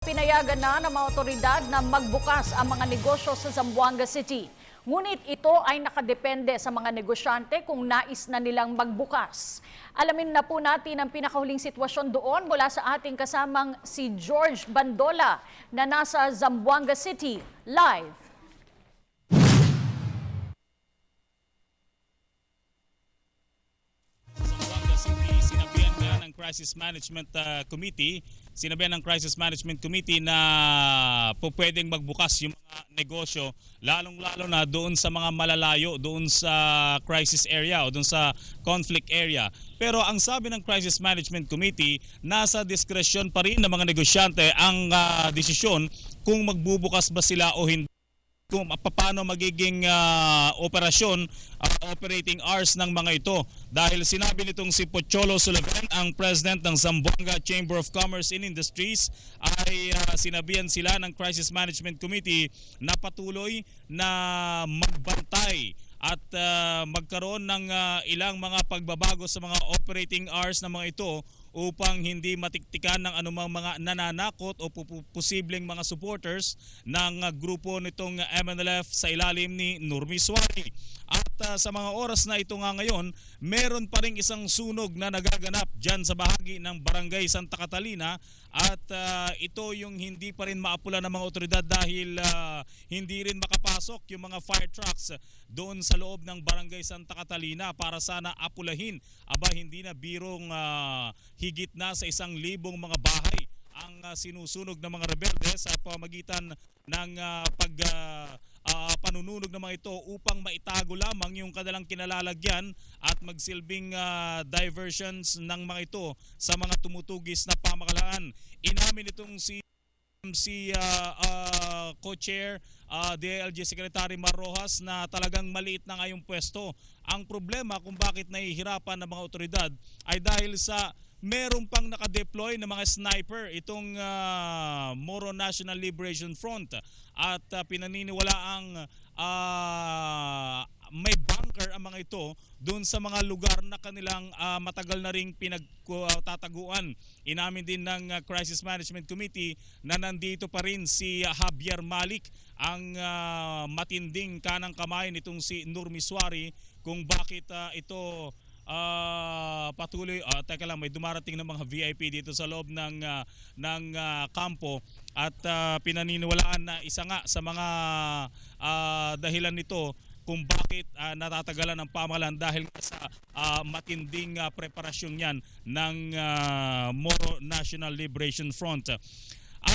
Pinayagan na ng mga otoridad na magbukas ang mga negosyo sa Zamboanga City. Ngunit ito ay nakadepende sa mga negosyante kung nais na nilang magbukas. Alamin na po natin ang pinakahuling sitwasyon doon mula sa ating kasamang si George Bandola na nasa Zamboanga City live. Sinabihan ng Crisis Management Committee na po pwedeng magbukas yung mga negosyo, lalong-lalo na doon sa mga malalayo, doon sa crisis area o doon sa conflict area. Pero ang sabi ng Crisis Management Committee, nasa diskresyon pa rin ng mga negosyante ang desisyon kung magbubukas ba sila o hindi, kung paano magiging operasyon, operating hours ng mga ito. Dahil sinabi nitong si Pocholo Sullivan, ang president ng Zamboanga Chamber of Commerce and Industries, ay sinabihan sila ng Crisis Management Committee na patuloy na magbantay at magkaroon ng ilang mga pagbabago sa mga operating hours ng mga ito upang hindi matiktikan ng anumang mga nananakot o posibleng mga supporters ng grupo nitong MNLF sa ilalim ni Nurmi Suari. At sa mga oras na ito nga ngayon, meron pa rin isang sunog na nagaganap dyan sa bahagi ng Barangay Santa Catalina at ito yung hindi pa rin maapula ng mga otoridad dahil hindi rin makapasok yung mga fire trucks doon sa loob ng Barangay Santa Catalina para sana apulahin. Aba, hindi na birong higit na sa 1,000 mga bahay ang sinusunog ng mga rebelde sa pamagitan ng panununog ng mga ito upang maitago lamang yung kanilang kinalalagyan at magsilbing diversions ng mga ito sa mga tumutugis na pamahalaan. Inamin itong si co-chair DILG Secretary Mar Rojas na talagang maliit na nga yung pwesto. Ang problema kung bakit nahihirapan ng mga otoridad ay dahil sa meron pang nakadeploy na mga sniper itong Moro National Liberation Front at pinaniniwalaang may bunker ang mga ito doon sa mga lugar na kanilang matagal na ring pinagtataguan. Inamin din ng Crisis Management Committee na nandito pa rin si Javier Malik, ang matinding kanang kamay nitong si Nurmi Suari, kung bakit ito patuloy. Teka lang, may dumarating ng mga VIP dito sa loob ng kampo at pinaniniwalaan na isa nga sa mga dahilan nito kung bakit natatagalan ng pamahalaan dahil sa matinding preparasyon yan ng Moro National Liberation Front.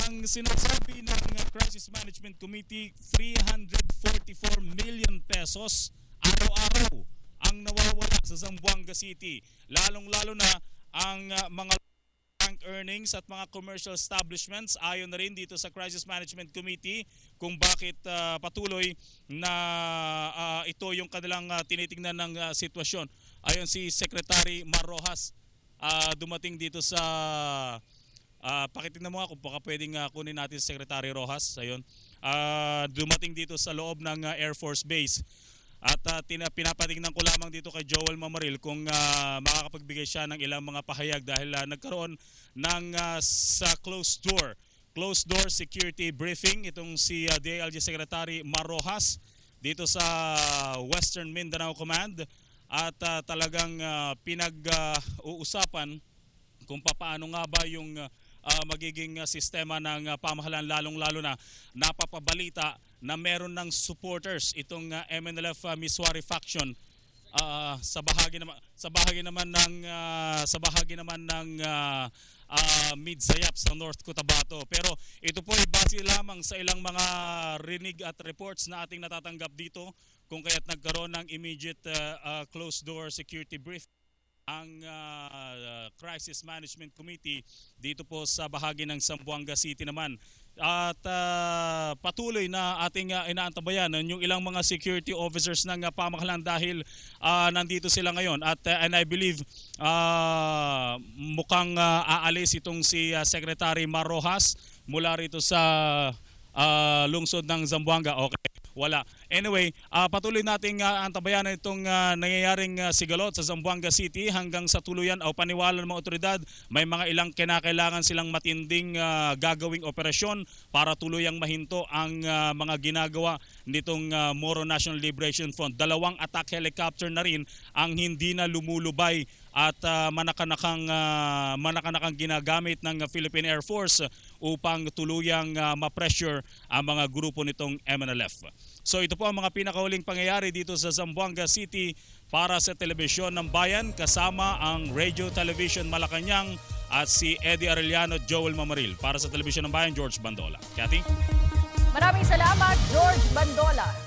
Ang sinasabi ng Crisis Management Committee, 344 million pesos araw-araw ang nawawala sa Zamboanga City. Lalong-lalo na ang mga bank earnings at mga commercial establishments, ayon na rin dito sa Crisis Management Committee kung bakit patuloy na ito yung kanilang tinitingnan ng sitwasyon. Ayon si Secretary Mar Rojas, dumating dito sa pakitingnan mo nga kung baka pwedeng kunin natin si Secretary Rojas. Ayun. Dumating dito sa loob ng Air Force Base. At pinapatingnan ko lamang dito kay Joel Mamaril kung makakapagbigay siya ng ilang mga pahayag dahil nagkaroon ng sa closed door security briefing itong si DILG Secretary Mar Rojas dito sa Western Mindanao Command at talagang pinag-uusapan kung paano nga ba yung magiging sistema ng pamahalaan, lalong-lalo na napapabalita na meron ng supporters itong MNLF Miswari faction sa bahagi naman ng Midsayap sa North Cotabato. Pero ito po ay base lamang sa ilang mga rinig at reports na ating natatanggap dito kung kaya't nagkaroon ng immediate closed door security brief ang Crisis Management Committee dito po sa bahagi ng Zamboanga City naman. At patuloy na ating inaantabayan yung ilang mga security officers ng pamahalaan dahil nandito sila ngayon. At and I believe mukhang aalis itong si Secretary Mar Rojas mula rito sa lungsod ng Zamboanga. Okay, wala. Anyway, patuloy nating antabayan itong nangyayaring sigalot sa Zamboanga City hanggang sa tuluyan o paniwala ng mga otoridad. May mga ilang kinakailangan silang matinding gagawing operasyon para tuluyang mahinto ang mga ginagawa nitong Moro National Liberation Front. 2 attack helicopter na rin ang hindi na lumulubay at manakanakang ginagamit ng Philippine Air Force upang tuluyang ma-pressure ang mga grupo nitong MNLF. So ito po ang mga pinakahuling pangyayari dito sa Zamboanga City para sa Telebisyon ng Bayan kasama ang Radio Television Malacanang at si Eddie Arellano at Joel Mamaril. Para sa Telebisyon ng Bayan, George Bandola. Kathy? Maraming salamat, George Bandola.